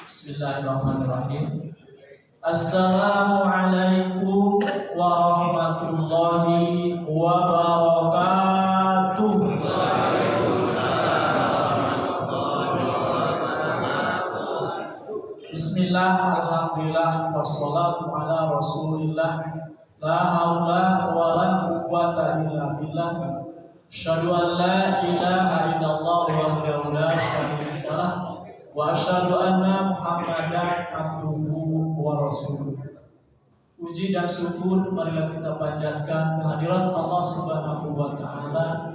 Bismillahirrahmanirrahim. Assalamualaikum warahmatullahi wabarakatuh. Bismillah, alhamdulillah, wassalatu ala rasulillah. La haula wa la quwwata illa billah. Asyhadu an la ilaha illallah wahdahu la syarika lah. Wa asyhadu anna Muhammadan abduhu wa rasuluh. Puji dan syukur marilah kita panjatkan kehadirat Allah Subhanahu wa taala.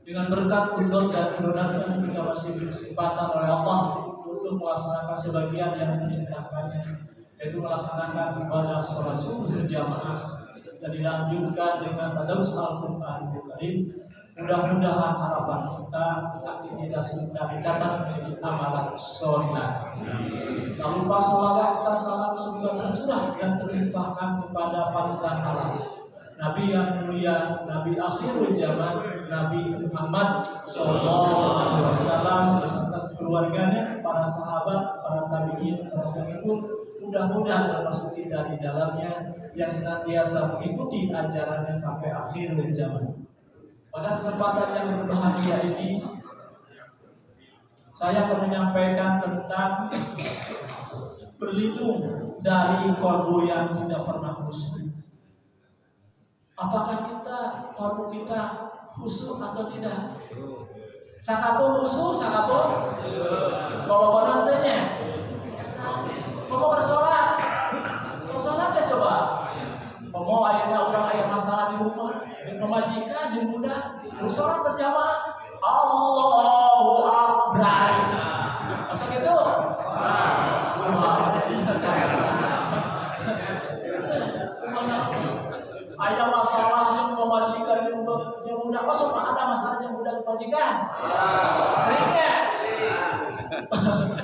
Dengan berkat kudrat dan kerunia kita masih berkesempatan oleh Allah untuk melaksanakan sebagian yang diperintahkannya, yaitu melaksanakan ibadah sholat subuh berjamaah dan dilanjutkan dengan tadarus Al-Qur'an Karim. Mudah-mudahan harapan kita aktivitas kita dicatat menjadi amalan sholihah. Tak lupa sholawat serta salam semoga tercurah dan terlimpahkan kepada panutan alam, Nabi yang mulia, Nabi akhirul zaman, Nabi Muhammad SAW beserta keluarganya, para sahabat, para tabi'in, para pengikut. Mudah-mudahan termasuk kita di dalamnya yang senantiasa mengikuti ajarannya sampai akhirul zaman. Pada kesempatan yang berbahagia ini, saya akan menyampaikan tentang berlindung dari kolbu yang tidak pernah khusyuk. Apakah kolbu kita khusyuk atau tidak? Sakapun khusyuk, sakapun kalau penontonnya mau bersolat, bersolat ya coba. Mau ayahnya orang ayah masalah di rumah, di pemajikan, di budak, bersolat berjamaah. Allahu Akbar. Masa gitu? Ayah masalah di pemajikan, di budak, masa ada masalah di budak di pemajikan? Seringnya.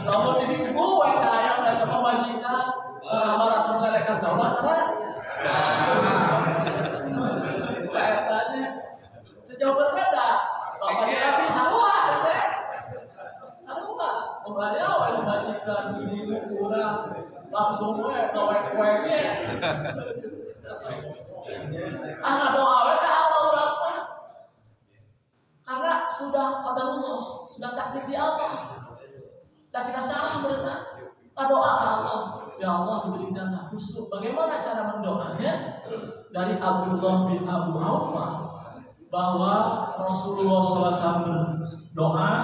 Lalu di gue ayah dari pemajikan, marah terlekan taulah cerai. Sejauh berbeda, bapaknya Nabi sarua, sarua. Kemudian awal majikan ini kurang langsung kue-kue. Doa ke Allah berapa? Karena sudah qadarullah, sudah takdir di Allah. Dan kita salah berenang. Doa ke Allah. Ya Allah, berikanlah khusyuk. Bagaimana cara mendoanya? Dari Abdullah bin Abu Aufa bahwa Rasulullah SAW berdoa,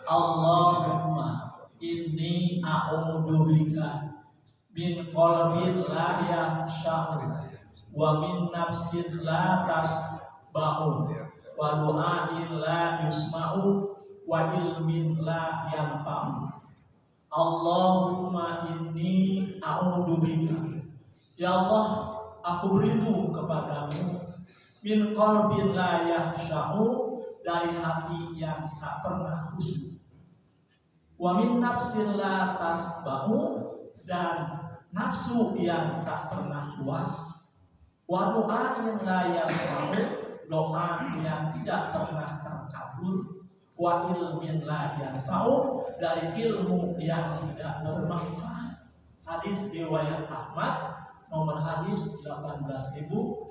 Allahumma inni a'udzubika min qalbin la yakhsha'u wa min nafsin la tasba'u wa du'ain la yusma'u wa ilmin la yanfa'u. Allahumma inni a'udzubika, ya Allah, aku berlindung kepadamu, min qalbin la yakhsha'u, dari hati yang tak pernah khusyuk, wa min nafsin la tasba'u, dan nafsu yang tak pernah puas, wa du'ain la yasma'u, doa yang tidak pernah terkabul, wa ilmin la yanfa'u, dari ilmu yang tidak bermanfaat. Hadis riwayat Ahmad, nomor hadis 18.590.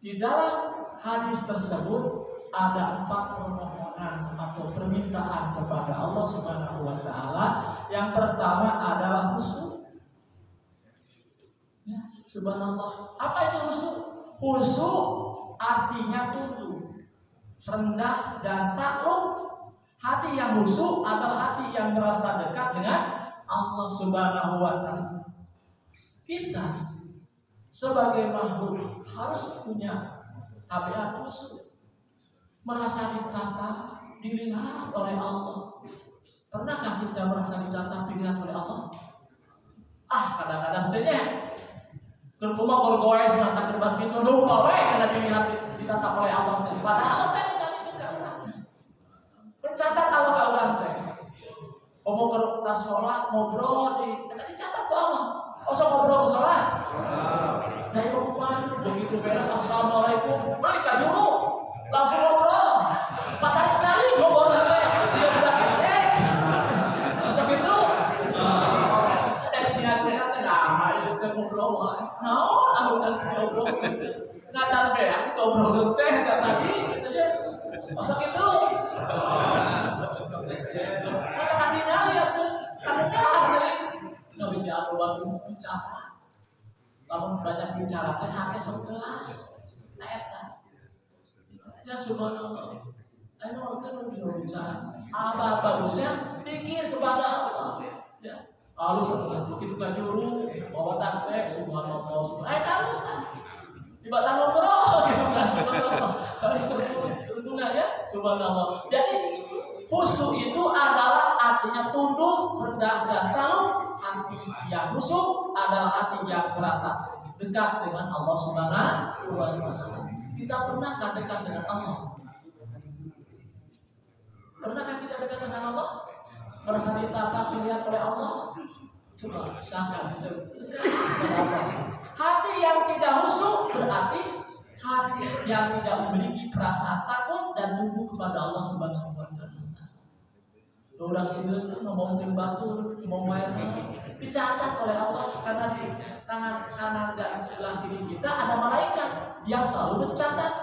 Di dalam hadis tersebut ada 4 permohonan atau permintaan kepada Allah Subhanahu wa taala. Yang pertama adalah khusyuk. Ya, subhanallah. Apa itu khusyuk? Khusyuk artinya tunduk, rendah dan takluk. Hati yang khusyuk adalah hati yang merasa dekat dengan Allah Subhanahu wa taala. Kita sebagai makhluk harus punya tabiat khusyuk, merasa ditata, dilihat oleh Allah. Pernahkah kita merasa ditata, dilihat oleh Allah? Kadang-kadang deh. Terkuma kalau senang terban pintu lupa karena dilihat ditata oleh Allah. Padahal mencatat Allah ke orang teh. Kamu kertas sholat ngobrol dicatat ke Allah. Ngobrol ke sholat. Dari rumah begitu beres assalamualaikum, mereka juru langsung ngobrol. Patah kali ngobrol teh. Dia bilang ngobrol. Naon anu can ngobrol. Nah can beak ngobrol teh tadi gitu ya. Masa gitu. Mata hatinya ya tuh. Kadang-kadang nabi jatuh waktu bicara. Lamun banyak bicara teh hanya 11. Nah eta. Ya subhanallah. Ayo kan udah bicara. Apa bagusnya pikir kepada Allah. Ya. Halus setelah begitu kajuru bawa tasbih subhanallah subhanallah. Halus kan. Dibatang ngobrol gitu kan. Tunduk ya subhanallah. Jadi khusyuk itu adalah artinya tunduk, rendah dan takluk. Hati yang khusyuk adalah hati yang merasa dekat dengan Allah Subhanahu wa taala. Kita pernahkah dekat dengan Allah? Pernahkah kita dekat dengan Allah? Merasa ditatap dilihat oleh Allah? Coba usahakan. Hati yang tidak khusyuk berarti hati yang tidak memiliki perasaan takut dan tunduk kepada Allah Subhanahu wa taala. Orang sini ngomong batur, ngomong main dicatat oleh Allah karena di tangan kanan dan sebelah kiri kita ada malaikat yang selalu mencatat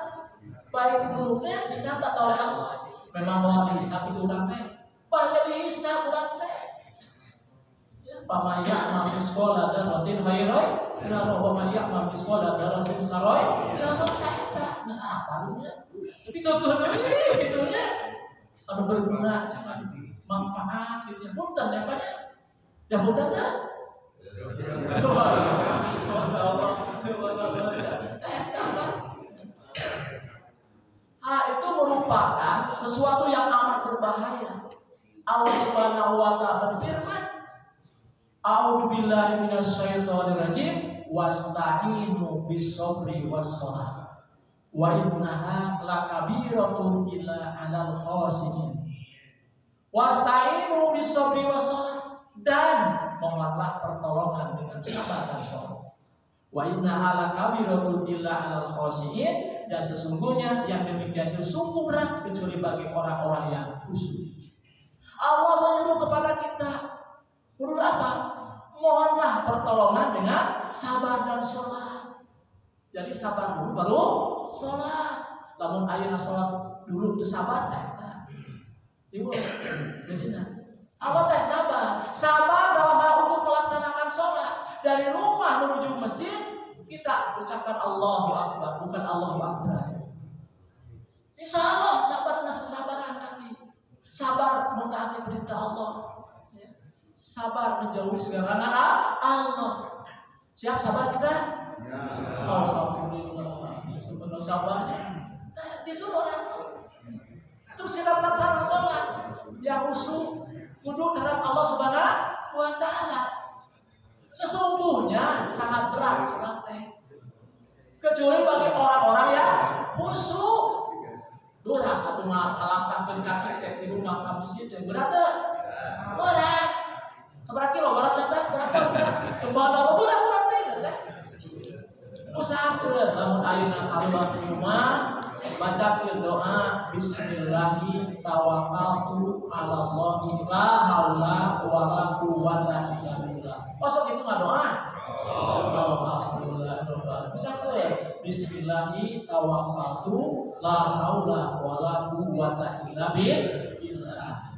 baik buruknya dicatat oleh Allah. Memang mau dihisap itu orang teh, banyak dihisap orang teh. Pamaya mampus sekolah dan rotin khairai, kenapa pamaya mampus sekolah dan rotin sarai? Ya kata, masa apa lunya? Tapi kegedui gitunya, ada berguna cuman manfaat gitu ya. Punten ya Pak. Ya punten dah. Itu merupakan sesuatu yang amat berbahaya. Allah Subhanahu wa taala berfirman, "A'udzu billahi minasyaitonir rajim, wasta'inu bis-sabri was-shalah. Wa innaha lakabiratun illa 'alal khashiyin." Wasta'inu bis-sabri was-shalah, dan mohonlah pertolongan dengan sabar dan salat. Wa innaha lakabiratun illa 'alal khashiyin, dan sesungguhnya yang demikian itu sungguh berat kecuali bagi orang-orang yang khusyuk. Allah menyuruh kepada kita, menyuruh apa? Mohonlah pertolongan dengan sabar dan sholat. Jadi sabar dulu baru sholat. Lamun ayeuna sholat dulu teu sabar teh. Ibu, jadi Allah teh sabar. Sabar dalam hal untuk melaksanakan sholat. Dari rumah menuju masjid kita ucapkan Allahu Akbar, bukan Allahu Akbar. Insya Allah sabar dengan kesabaran tadi. Sabar mentaati perintah Allah. Sabar menjauhi segala larangan Allah. Siap sabar kita? Ya. Alhamdulillah. Sebenarnya sabarnya. Disuruh oleh Allah. Terus kita melaksanakan sholat yang khusyuk, kudu terhadap Allah Subhanahu wa taala. Sesungguhnya sangat berat sholat teh. Kecuali bagi orang-orang yang khusyuk. Berat atau melangkahkan kaki teh di rumah ke masjid teh berat teh. Berat. Seberapa kilo berat teh? Berat teh. Seberapa berat teh teh. Usahakeun lamun ayeuna kaluar di rumah bacakeun doa bismillahi tawakkaltu 'ala Allahi la haula wala quwwata illa billah. Masuk itu mah doa. Alhamdulillah. Usahakeun bismillahi tawakkaltu la haula wala quwwata illa billah.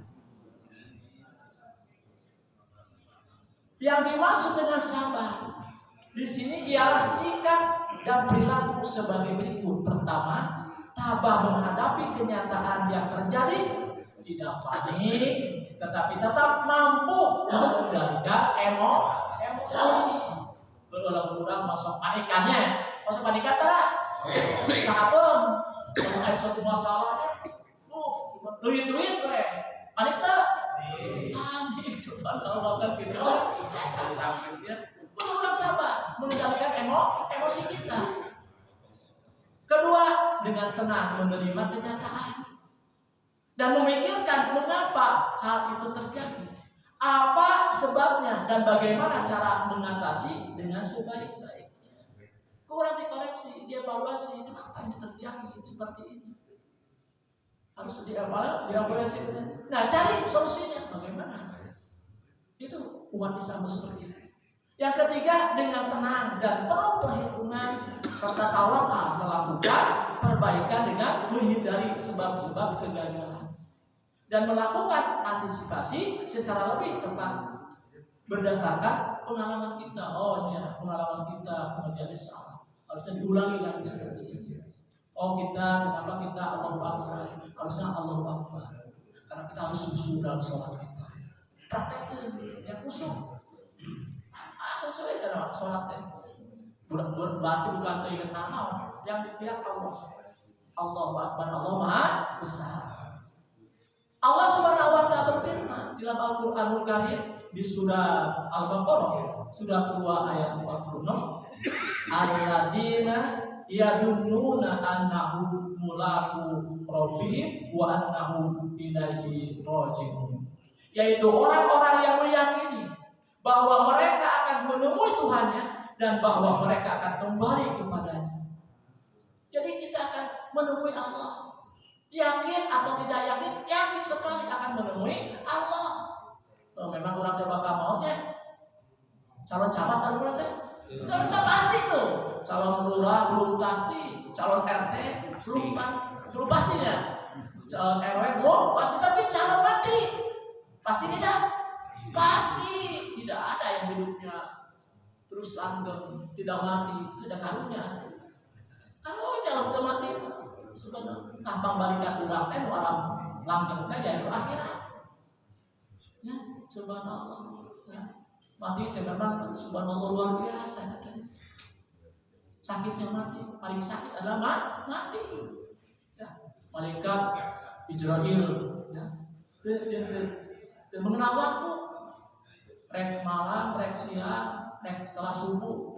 Yang dimaksud dengan sabar di sini ialah sikap dan perilaku sebagai berikut. Pertama, tabah menghadapi kenyataan yang terjadi, tidak panik, tetapi tetap mampu mengendalikan emosi. Berulang-ulang masuk panikannya, masuk panikan tak? Sahabat, kalau ada satu masalah, duit panik tak? Panik, subhanallah kan kita. Berulang sabar, mengendalikan emosi kita. Kedua, dengan tenang menerima kenyataan dan memikirkan mengapa hal itu terjadi, apa sebabnya dan bagaimana cara mengatasi dengan sebaik-baiknya. Kurang dikoreksi, dievaluasi, kenapa ini terjadi seperti ini. Harus dievaluasi. Nah, cari solusinya bagaimana. Itu umat Islam seperti itu. Yang ketiga, dengan tenang dan penuh perhitungan serta tawakal melakukan perbaikan dengan menghindari sebab-sebab kegagalan dan melakukan antisipasi secara lebih tepat berdasarkan pengalaman kita. Oh ya, pengalaman kita menjadi salah, harusnya diulangi lagi seperti ini. Oh kenapa kita Allahu Akbar, harusnya Allahu Akbar, karena kita harus khusyuk dalam sholat kita. Praktekin yang khusyuk. Khusyuk dalam sholatnya. Berarti bukan ingat nama, yang dilihat Allah. Allahu Akbar, Allah Maha Besar. Allah Subhanahu wa Ta'ala berfirman dalam Al-Qur'anul Karim di surah Al-Baqarah, surah 2 ayat 46, alladzina yadunnuna annahu mulaqu rabbihim wa annahum ilaihi raji'un. Yaitu orang-orang yang meyakini bahwa mereka akan menemui Tuhannya dan bahwa mereka akan kembali kepadanya. Jadi kita akan menemui Allah. Yakin atau tidak yakin, yakin sekali akan menemui Allah. Memang orang coba mautnya calon camat atau bukan? Calon camat pasti tuh. Calon lurah belum pasti, calon RT belum pastinya. Calon RW belum pasti, tapi calon mati pasti tidak? Pasti tidak ada yang hidupnya terus langgeng, tidak mati, tidak karunia. Kalau dalam mati sebenarnya tampang balikan urang teh nu alam langgeng teh jadi akhirat. Ya, subhanallah. Ya. Mati teh memang subhanallah luar biasa. Sakitnya mati, paling sakit adalah mati. Ya. Malaikat Israel ya. Mengenal waktu. Rek malam, rek siang, rek setelah subuh,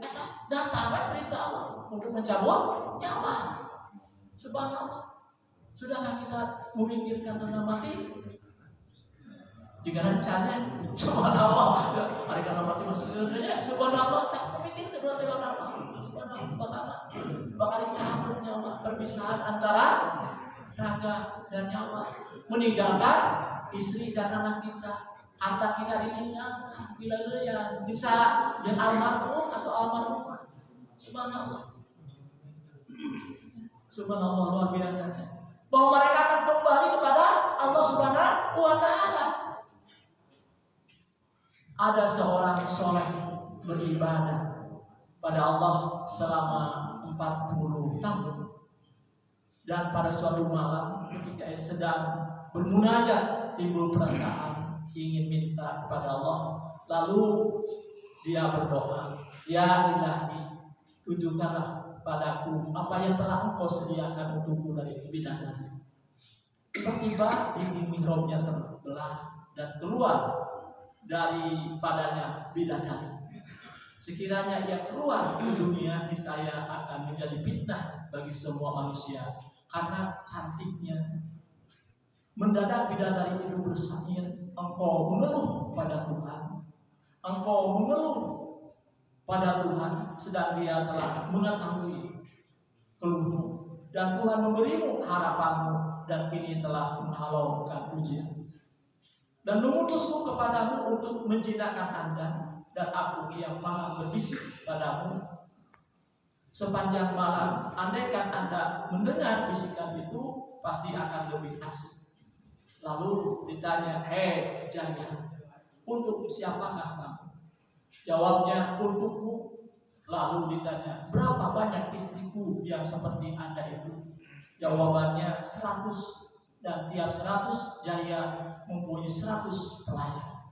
datang berita Allah untuk mencabut nyawa. Subhanallah. Sudahkah kita memikirkan tentang mati? Jika rencananya, subhanallah, hari karena mati masih sebenarnya, subhanallah, tak memikir kedua bakal apa? Subhanallah, bakal dicabut nyawa, perpisahan antara raga dan nyawa, meninggalkan istri dan anak kita, harta kita ditinggalkan, bila yang bisa jadi almarhum atau almarhumah, subhanallah. Subhanallah, luar biasa. Bahwa mereka akan kembali kepada Allah Subhanahu wa Ta'ala. Ada seorang soleh beribadah pada Allah selama 40 tahun. Dan pada suatu malam ketika ia sedang bermunajat, timbul perasaan ingin minta kepada Allah. Lalu dia berdoa, ya Ilahi, tunjukkanlah padaku apa yang telah Engkau sediakan untukku dari bidadari. Tiba-tiba dinding mihrabnya terbelah dan keluar daripadanya bidadari. Sekiranya ia keluar ke dunia, niscaya akan menjadi fitnah bagi semua manusia karena cantiknya. Mendadak bidadari itu bersahir, engkau mengeluh pada Tuhan, engkau mengeluh pada Tuhan, sedang dia telah mengetahui keluhmu dan Tuhan memberimu harapanmu dan kini telah menghalaukan ujian dan mengutusku kepadamu untuk menjinakkan Anda dan aku yang maha berbisik padamu sepanjang malam. Andaikan Anda mendengar bisikan itu, pasti akan lebih asik. Lalu ditanya, hei janda, untuk siapakah kamu? Jawabnya, untukmu. Lalu ditanya, berapa banyak istriku yang seperti Anda itu? Jawabannya 100, dan tiap 100 jaya mempunyai 100 pelayan.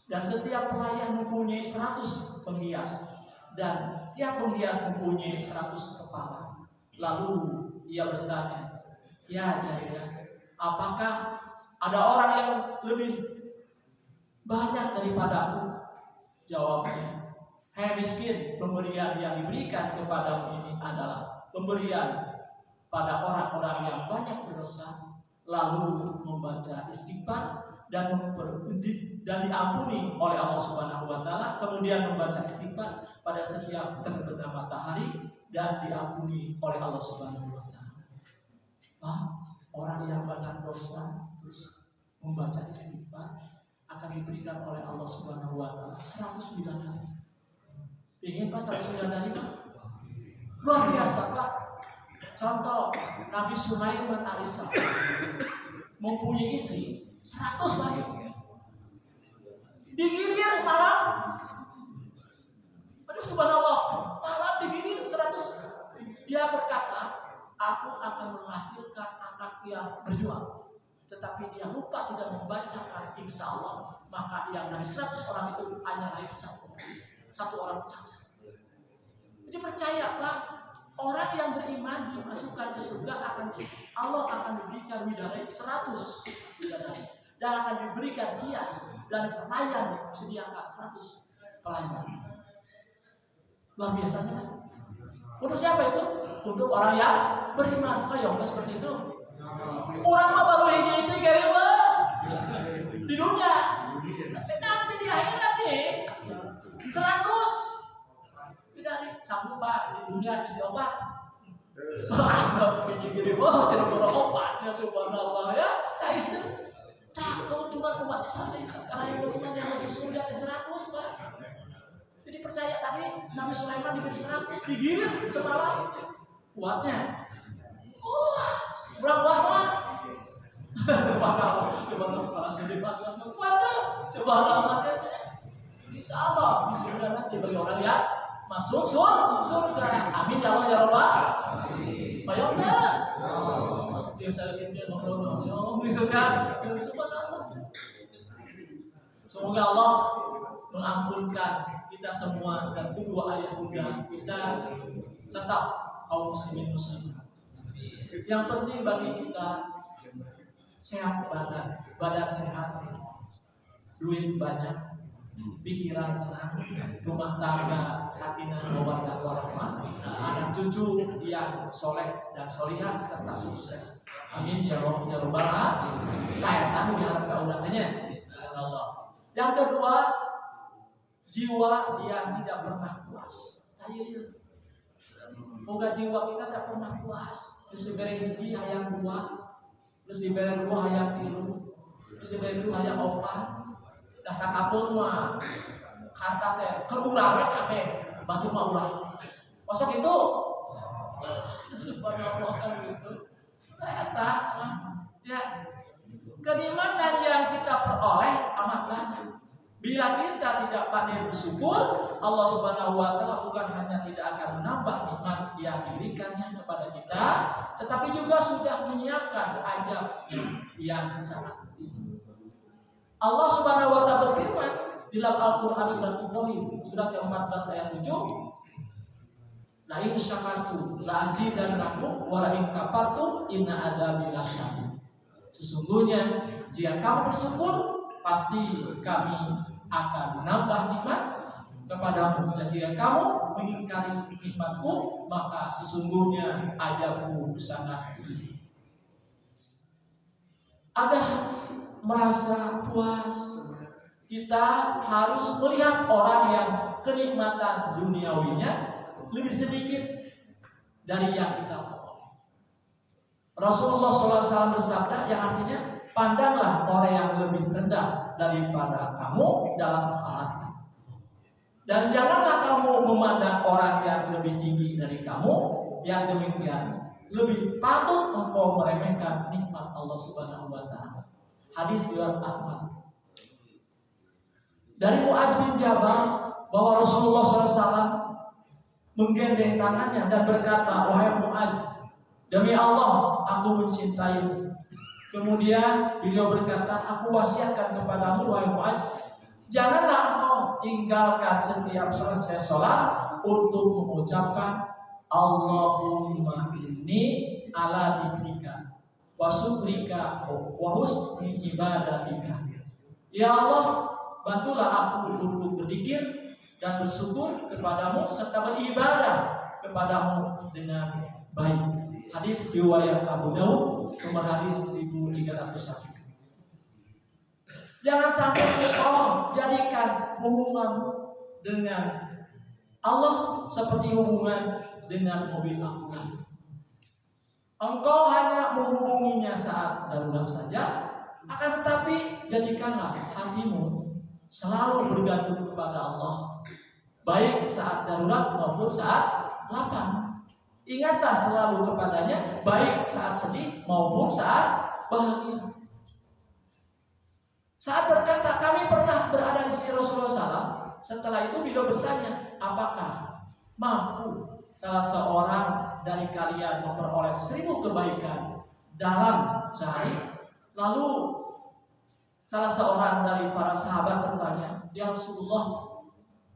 Dan setiap pelayan mempunyai 100 penghias, dan tiap penghias mempunyai 100 kepala. Lalu ia bertanya, ya jaya, apakah ada orang yang lebih banyak daripada aku? Jawabnya, hei miskin, pemberian yang diberikan kepadamu ini adalah pemberian pada orang-orang yang banyak berdosa, lalu membaca istighfar dan diampuni oleh Allah Subhanahu wa Ta'ala, kemudian membaca istighfar pada setiap terbenam matahari dan diampuni oleh Allah Subhanahu wa Ta'ala. Orang yang banyak dosa terus membaca istighfar akan diberikan oleh Allah Subhanahu wa Ta'ala 100 bidadari. Ingin Pak 109 dari Pak? Luar biasa Pak. Contoh Nabi Sulaiman alaihissalam mempunyai istri 100 lagi. Digilir malam. Aduh subhanallah, malam digilir 100. Dia berkata, aku akan melahirkan anak yang berjuang. Tetapi dia lupa tidak membacakan insya Allah. Maka yang dari 100 orang itu hanya lahir satu orang cacat. Jadi percaya Pak, orang yang beriman dimasukkan ke surga Allah akan diberikan bidadari 100 bidadari dan akan diberikan hias dan pelayan disediakan 100 pelayan. Luar biasanya. Untuk siapa itu? Untuk orang yang beriman. Ayo Pak seperti itu. Orang mah baru hiji istri kere di dunia. Tapi nanti di akhirat nih 100 dari sanggup Pak di dunia isi obat. Anda pikir cerita obatnya subhanallah ya. Saya itu tak keuntungan umat Islam karena yang keuntungan yang masuk surga 100 Pak. Jadi percaya tadi Nabi Sulaiman diberi 100 digiris semalam kuatnya. Berapa Pak? Subhanallah subhanallah. Insya Allah di surga nanti bagi orang yang masuk surga. Amin ya Allah ya Rabbal alamin. Ayo kan? Dia saling dia ngobrol gitu kan. Subhanallah. Semoga Allah mengampunkan kita semua dan kedua ayah bunda kita serta kaum muslimin muslimat. Yang penting bagi kita sehat badan sehat, duit banyak, pikiran tenang, rumah tangga sakinah mawaddah warahmah, anak cucu yang soleh dan solihah serta sukses. Amin ya rabbal alamin. Kayaknya diharap kaulangannya. Allah. Yang kedua, jiwa yang tidak pernah puas. Moga jiwa kita tidak pernah puas. Terus diberi hiji hayang dua, terus diberi dua hayang tilu, terus diberi dua hayang opat. Dasar kapun mah harta teh keurangnya kabeh batu mah ulah. Masuk itu subhanallah kan gitu. Eta ya kenikmatan yang kita peroleh amat banyak. Bila kita tidak pandai bersyukur, Allah Subhanahu wa taala bukan hanya tidak akan menambah nikmat yang diberikannya kepada kita, tetapi juga sudah menyiapkan ajab yang sangat tinggi. Allah Subhanahu wa taala berfirman di dalam Al-Qur'an surat Ibrahim surat yang 14 ayat 7, la in syakartum la azidannakum wa la in kafartum inna adzabi lasyadid. Sesungguhnya jika kamu bersyukur pasti kami akan menambah nikmat kepadamu, dan jika kamu mengingkari nikmatku maka sesungguhnya azabku sangat pedih. Agar merasa puas, kita harus melihat orang yang kenikmatan duniawinya lebih sedikit dari yang kita peroleh. Rasulullah SAW bersabda yang artinya, pandanglah orang yang lebih rendah daripada kamu dalam hal, dan janganlah kamu memandang orang yang lebih tinggi dari kamu. Yang demikian lebih patut engkau meremehkan nikmat Allah Subhanahu wa taala. Hadis riwayat Ahmad. Dari Muaz bin Jabal bahwa Rasulullah SAW menggandeng tangannya dan berkata, wahai Muaz, demi Allah aku mencintaimu. Kemudian beliau berkata, aku wasiatkan kepadamu wahai Muaz, janganlah engkau tinggalkan setiap selesai sholat untuk mengucapkan Allahumma inni ala dzikrika wa syukrika wa husni ibadatika. Ya Allah, bantulah aku untuk berzikir dan bersyukur kepadamu serta beribadah kepadamu dengan baik. Hadis riwayat Abu Daud nomor hadis 1301. Jangan sampai engkau jadikan hubunganmu dengan Allah seperti hubungan dengan mobil angkutan. Engkau hanya menghubunginya saat darurat saja, akan tetapi jadikanlah hatimu selalu bergantung kepada Allah. baik saat darurat maupun saat lapang. Ingatlah selalu kepadanya, baik saat sedih maupun saat bahagia. Saat berkata, kami pernah berada di sisi Rasulullah SAW. Setelah itu beliau bertanya, apakah mampu salah seorang dari kalian memperoleh 1000 kebaikan dalam sehari? Lalu salah seorang dari para sahabat bertanya, ya Rasulullah,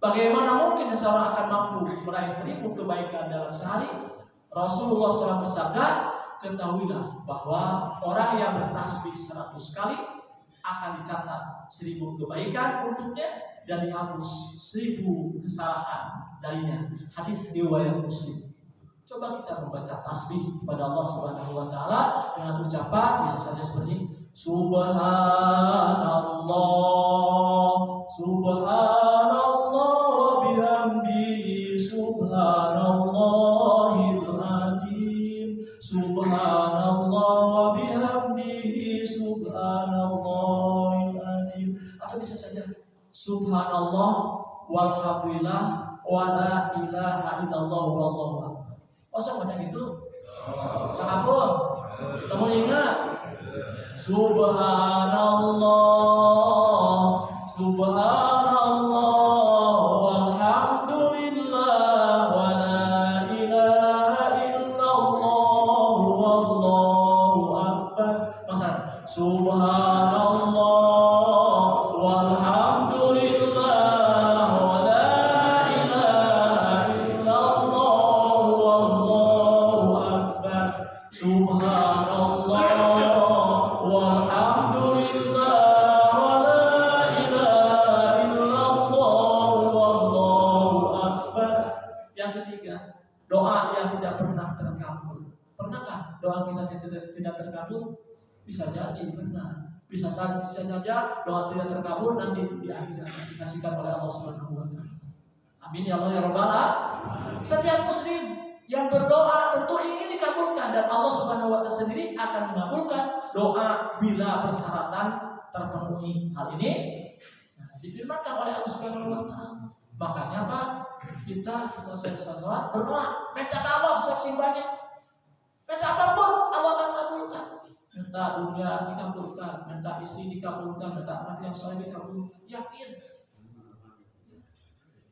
bagaimana mungkin seseorang akan mampu meraih 1000 kebaikan dalam sehari? Rasulullah SAW bersabda, ketahuilah bahwa orang yang bertasbih 100 kali akan dicatat 1000 kebaikan untuknya dan dihapus 1000 kesalahan darinya. Hadis riwayat Muslim. Coba kita membaca tasbih kepada Allah Subhanahu wa taala dengan ucapan bisa saja seperti Subhanallah, Subhanallah wa bihamdihi, Subhanallahil azim, Subhanallah wa bihamdihi, Subhanallahil azim. Atau bisa saja Subhanallah walhamdulillah wa la ilaha illallah wallahu akbar. Kosong macam itu. Sampun. Kamu ingat? Subhanallah, Subhanallah, walhamdulillah, wa la ilaha illallah, wallahu akbar. Masa Subhanallah, walhamdulillah, wa la ilaha illallah, wallahu akbar. Subhanallah, walhamdulillah, wa la ilaha illallah, wallahu akbar. Yang ketiga, doa yang tidak pernah terkabul. Pernahkah doa kita tidak terkabul? Bisa jadi benar. Bisa saja doa tidak terkabul nanti di akhirat dikasihkan oleh Allah Subhanahu wa taala. Amin ya Allah ya Rabbal alamin. Setiap muslim yang berdoa tentu ingin dikabulkan dan Allah Subhanahu wa taala sendiri akan mengabulkan doa bila persyaratan terpenuhi. Hal ini difirmankan oleh Allah Subhanahu wa taala. Makanya Pak, kita selesai salat berdoa, minta ke Allah saksi banyak. Minta apapun Allah akan kabulkan. Minta dunia dikabulkan, minta istri dikabulkan, minta anak yang soleh dikabulkan. Yakin.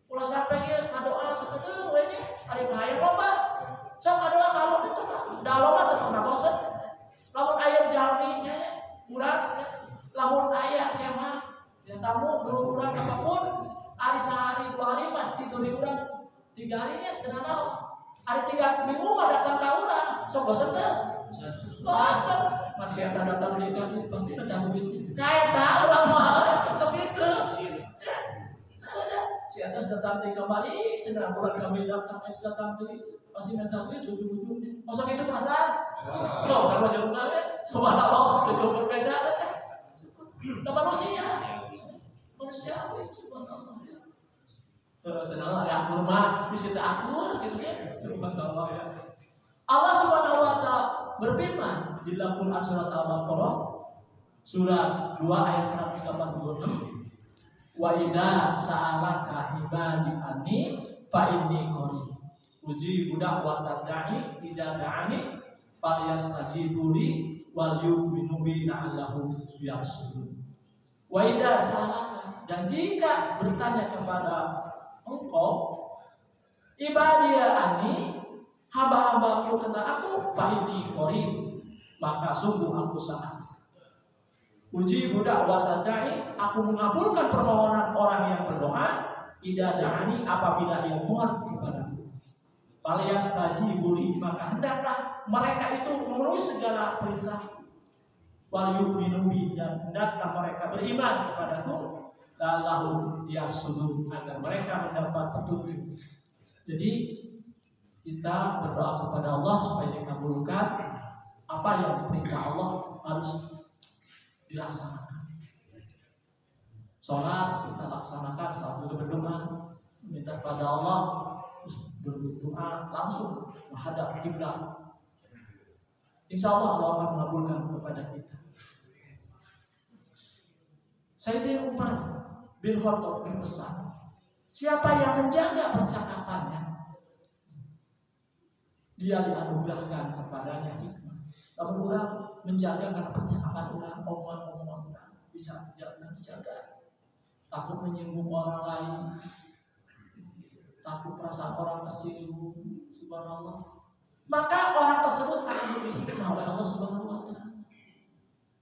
Kalau sampai dia ngadoa sekedar mulainya hari bahaya loba. Sok ngadoa kalau itu dalam mah teu pernah bosan. Lamun aya jalminya urang lamun aya sewa ya tamu belum urang apapun hari sehari 2 hari mah tidur di urang 3 harinya teu naon. Hari 3 minggu mah datang ka urang. Sok bosan teu? Bosan. Masih datang di kan pasti datang duit. Kayak tahu urang mah sakitu. Si atas datang di kamari, cenderung bulan kami datang datang di pasti minta duit ujung-ujungnya. Masa itu perasaan? Kau sama jumlahnya, coba Allah belum berbeda kan? Nah manusia subhanallah ya. Tenanglah ya akur mah bisa akur gitu ya. Subhanallah ya. Allah Subhanahu wa taala berfirman di dalam Quran surat Al-Baqarah surat 2 ayat 186. Wa idza sa'alaka ibadi anni fa inni qarib ujibu da'watad da'i idza da'ani falyastajibu li wal yu'minu bi la'allahum yarshudun. Wa idza sa'alaka, dan jika bertanya kepada engkau ibadi anni, hamba-hambaku tentang aku, fa inni qarib, maka sungguh aku sangat uji budak watadai, aku mengabulkan permohonan orang yang berdoa, idza da'ani, apabila ia mohon kepadaku. Falyastajibu li, maka hendaklah mereka itu memenuhi segala perintah. Wal yu'minu bi, dan hendaklah mereka beriman kepadaku, la'allahum yarshudun, agar mereka mendapat petunjuk. Jadi kita berdoa kepada Allah supaya dikabulkan apa yang diperintah Allah harus dilaksanakan. Sholat kita laksanakan sambil berdoa, minta pada Allah, terus berdoa langsung menghadap kiblat. Insya Allah Allah akan mengabulkan kepada kita. Sayyidina Umar bin Khattab berpesan, Siapa yang menjaga percakapannya, dia dianugerahkan kepadanya hikmah. Namun orang menjaga karena percakapan orang, omongan-omongan orang bisa dijaga. Takut menyinggung orang lain, takut perasaan orang tersinggung, subhanallah. Maka orang tersebut akan diberi hikmah oleh Allah Subhanahu wa Ta'ala.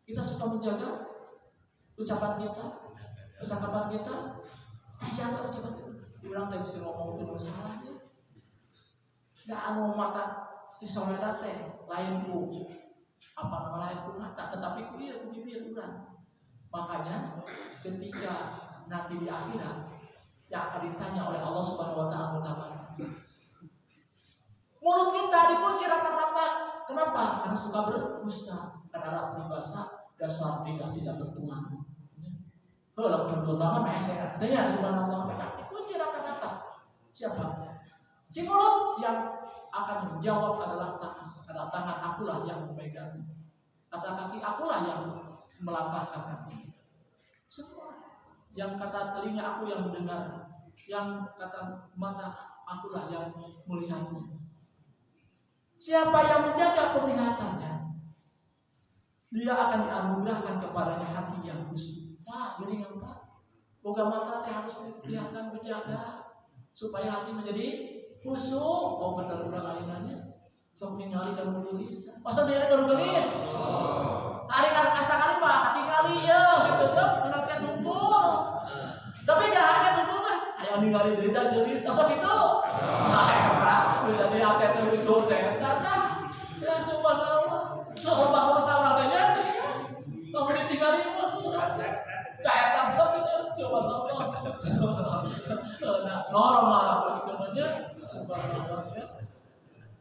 Kita suka menjaga ucapan kita, percakapan kita, terjaga ucapan kita. Orang tak bisa ngomong itu salahnya. Nggak anu mata di soledad teh lain ku apa nama lain ku mata, tetapi ku iya ku bibir urang. Makanya ketika nanti di akhirat yang akan ditanya oleh Allah Subhanahu wa Ta'ala, mulut kita dikunci rapat-rapat. Kenapa? Karena suka berdusta. Karena Arab peribahasa dasar lidah tidak bertulang. Kalau bertulang mah sehat. Tanya subhanallah, dikunci rapat-rapat. Siapa? Si mulut yang akan menjawab adalah tangan akulah yang memegang, kata kaki akulah yang melangkahkan kaki. Semua yang kata telinga aku yang mendengar, yang kata mata akulah yang melihatnya. Siapa yang menjaga penglihatannya, dia akan dianugerahkan kepadanya hati yang khusyuk. Nah, jadi apa? Boga mata teh harus kelihatan berjaga supaya hati menjadi khusyuk. Oh benar urang alinanya. Sok ningali dan gelis. Masa dia kan gelis? Hari asa kali Pak, katingali ya gitu sok senang ketumpul. Tapi enggak hanya tumpul kan. Aya ningali deui dan gelis. Sok itu. Jadi ate teh khusyuk teh. Tata. Ya subhanallah. Sok bahwa saurang teh ya. Kalau ditinggali mah kayak tasok itu subhanallah. Nah, normal gitu namanya. Subhanallah ya.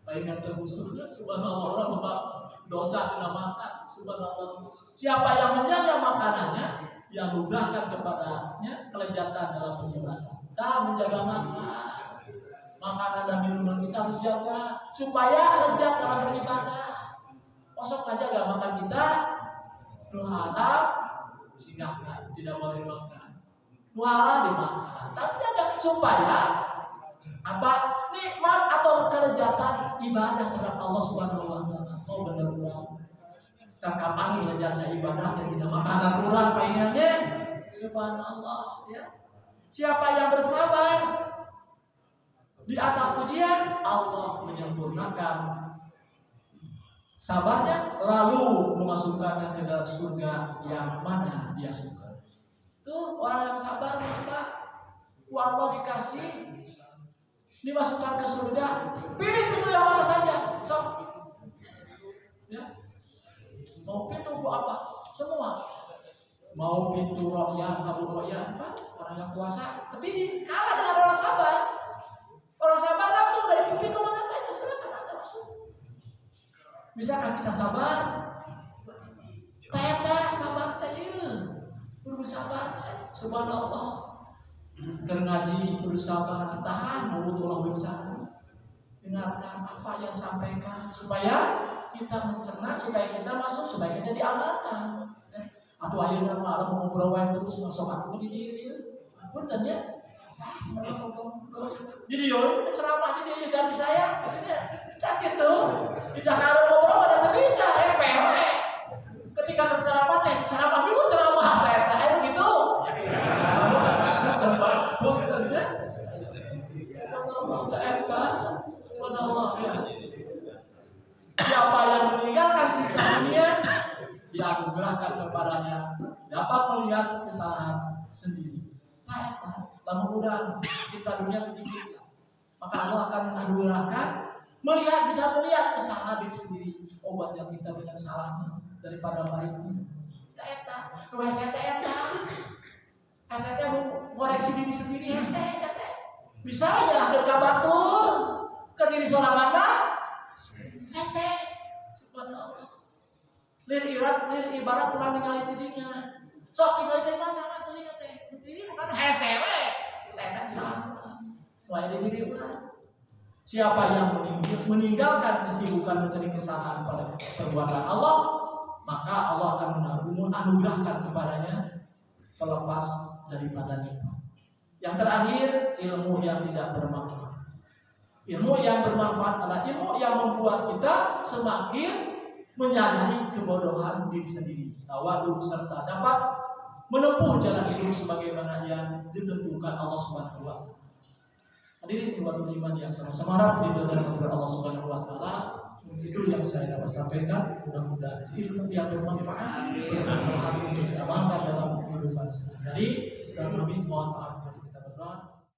Palingan terkhususnya subhanallah orang membuat dosa kena makan. Subhanallah. Siapa yang menjaga makanannya, yang dianugerahkan kepadanya kelezatan dalam beribadah. Kita menjaga makanan dan minuman kita harus jaga supaya lezat dalam beribadah. Masuk aja gak makan kita, nuharap singgahkan, tidak boleh makan. Nuharap dimakan, tapi jaga supaya apa nikmat atau kelezatan ibadah terhadap Allah Subhanahu wa Ta'ala. Oh benar-benar cangkapan lezatnya ibadah dan tidak makanan kurang palingannya. Subhanallah ya. Siapa yang bersabar di atas ujian, Allah menyempurnakan sabarnya lalu memasukkannya ke dalam surga yang mana dia suka. Tuh orang yang sabar maka Allah dikasih dimasukkan ke surga. Pilih pintu yang mana saja. So, ya. Mau pintu apa? Semua. Mau pintu royan, abu royan, orang yang puasa. Tapi kalah dengan orang sabar. Orang sabar langsung dari pintu mana saja silakan Anda masuk. Bisakah kita sabar? Teta sabar teh. Kudu sabar. Subhanallah. Ngaji kudu sabar, tahan mulut ulah bicara. Dengarkan apa yang sampaikan supaya kita mencerna, supaya kita masuk, supaya kita diamalkan. Atau ayeuna mah mau ngobrol wae terus masuk aku di dieu. Punten ya. Jadi yo ceramah di dieu ganti saya. Tak gitu. Tidak harus ngobrol ada bisa pewe. Ketika berceramah teh ceramah dulu ceramah teh gitu. Siapa yang meninggalkan cinta dunia, dianugerahkan kepadanya dapat melihat kesalahan sendiri. Lama udang cinta dunia sedikit, maka Allah akan menganugerahkan bisa melihat kesalahan diri sendiri. Obatnya kita dengan salahnya daripada baiknya. Eta, Eta ngoreksi diri sendiri hese teh. Bisa aja ke kabatur ke diri sorangan hese. Subhanallah. Lir ibarat kurang ningali tidinya. Sok ningali teh mana telinga teh. Ini bukan hese we. Eta salah. Wae di diri urang. Siapa yang meninggalkan kesibukan mencari kesalahan pada perbuatan Allah, maka Allah akan menganugerahkan kepadanya pelepas daripada nikmat. Yang terakhir, ilmu yang tidak bermanfaat. Ilmu yang bermanfaat adalah ilmu yang membuat kita semakin menyadari kebodohan diri sendiri, tawadhu, serta dapat menempuh jalan hidup sebagaimana yang ditentukan Allah Subhanahu wa taala. Hadirin ikhwatul iman yang sama-sama harap diberkahi oleh Allah Subhanahu wa taala. Itu yang saya dapat sampaikan. Mudah-mudahan ilmu yang bermanfaat, bermanfaat untuk diamalkan dalam kehidupan sehari-hari. Dan kami mohon maaf